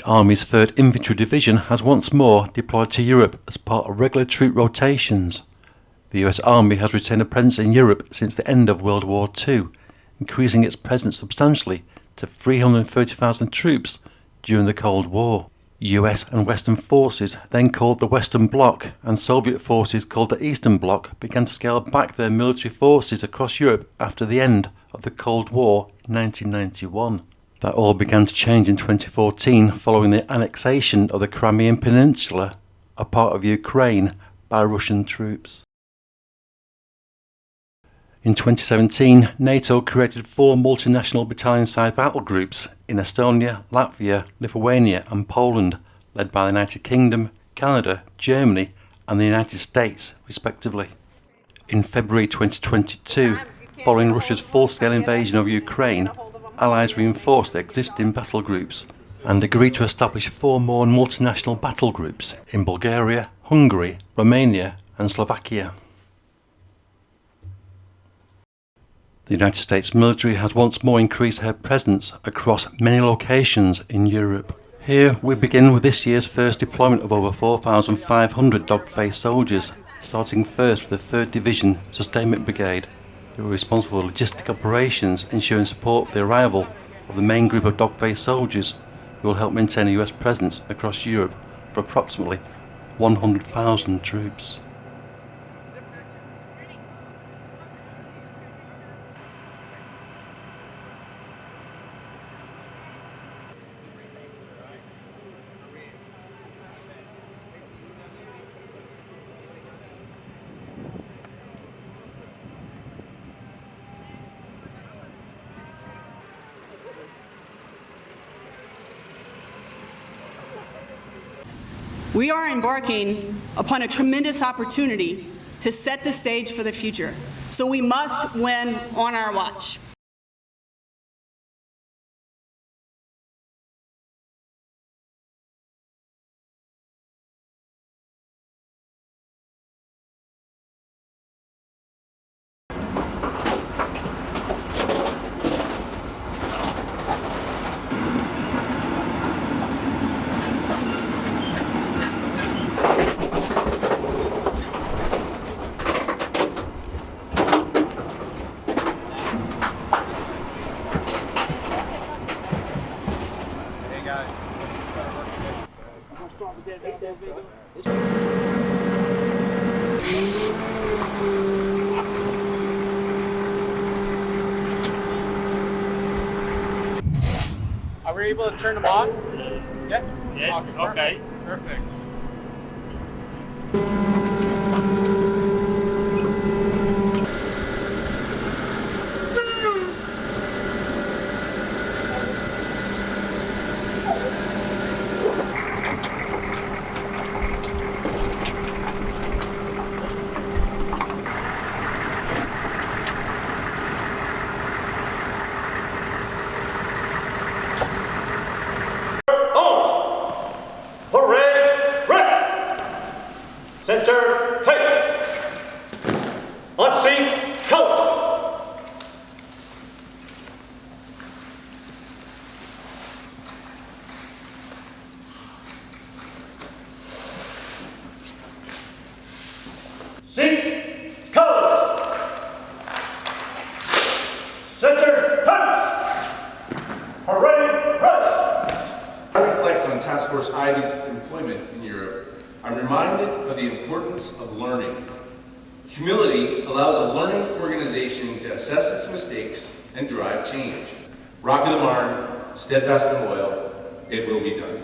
Army's 3rd Infantry Division has once more deployed to Europe as part of regular troop rotations. The US Army has retained a presence in Europe since the end of World War II, increasing its presence substantially to 330,000 troops during the Cold War. US and Western forces, then called the Western Bloc, and Soviet forces called the Eastern Bloc, began to scale back their military forces across Europe after the end of the Cold War in 1991. That all began to change in 2014 following the annexation of the Crimean Peninsula, a part of Ukraine, by Russian troops. In 2017, NATO created 4 multinational battalion-sized battle groups in Estonia, Latvia, Lithuania and Poland, led by the United Kingdom, Canada, Germany and the United States, respectively. In February 2022, following Russia's full-scale invasion of Ukraine, Allies reinforced their existing battle groups and agreed to establish 4 more multinational battle groups in Bulgaria, Hungary, Romania and Slovakia. The United States military has once more increased her presence across many locations in Europe. Here we begin with this year's first deployment of over 4,500 dog-faced soldiers, starting first with the 3rd Division Sustainment Brigade, who are responsible for logistic operations ensuring support for the arrival of the main group of dog-faced soldiers who will help maintain a US presence across Europe for approximately 100,000 troops. We are embarking upon a tremendous opportunity to set the stage for the future, so we must win on our watch. Are we able to turn them off? Yeah? Yes, okay. Perfect. Center, face. On sync, color. Sync, color. Center, face. Parade, rush. I reflect on Task Force Ivy's employment in Europe. I'm reminded of the importance of learning. Humility allows a learning organization to assess its mistakes and drive change. Rock of the Marne, steadfast and loyal, it will be done.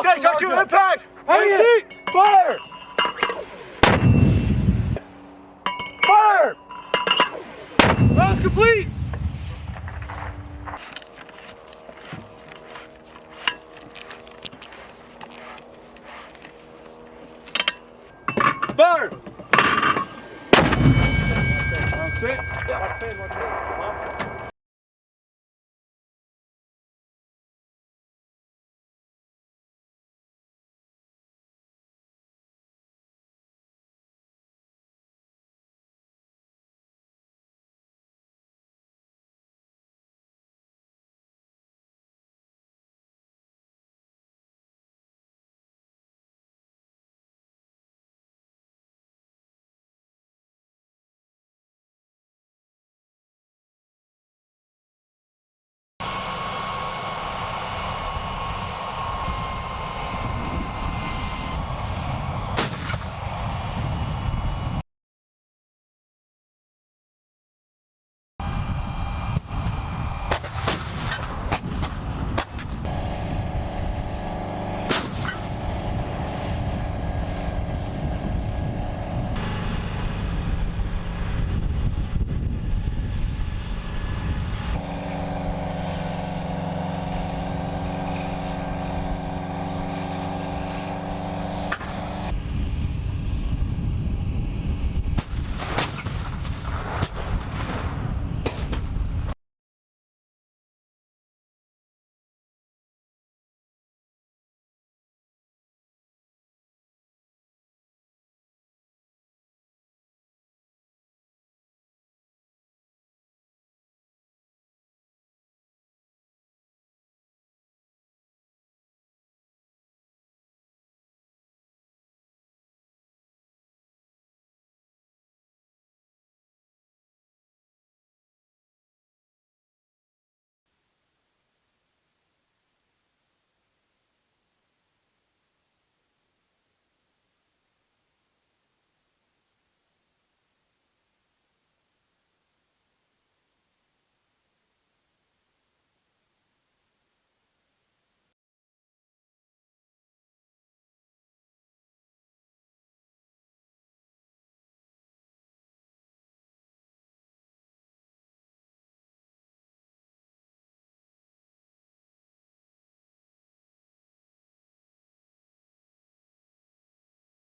Six, R2, impact! Hang it! 6! Fire! Fire! Round's complete! Fire! Round 6.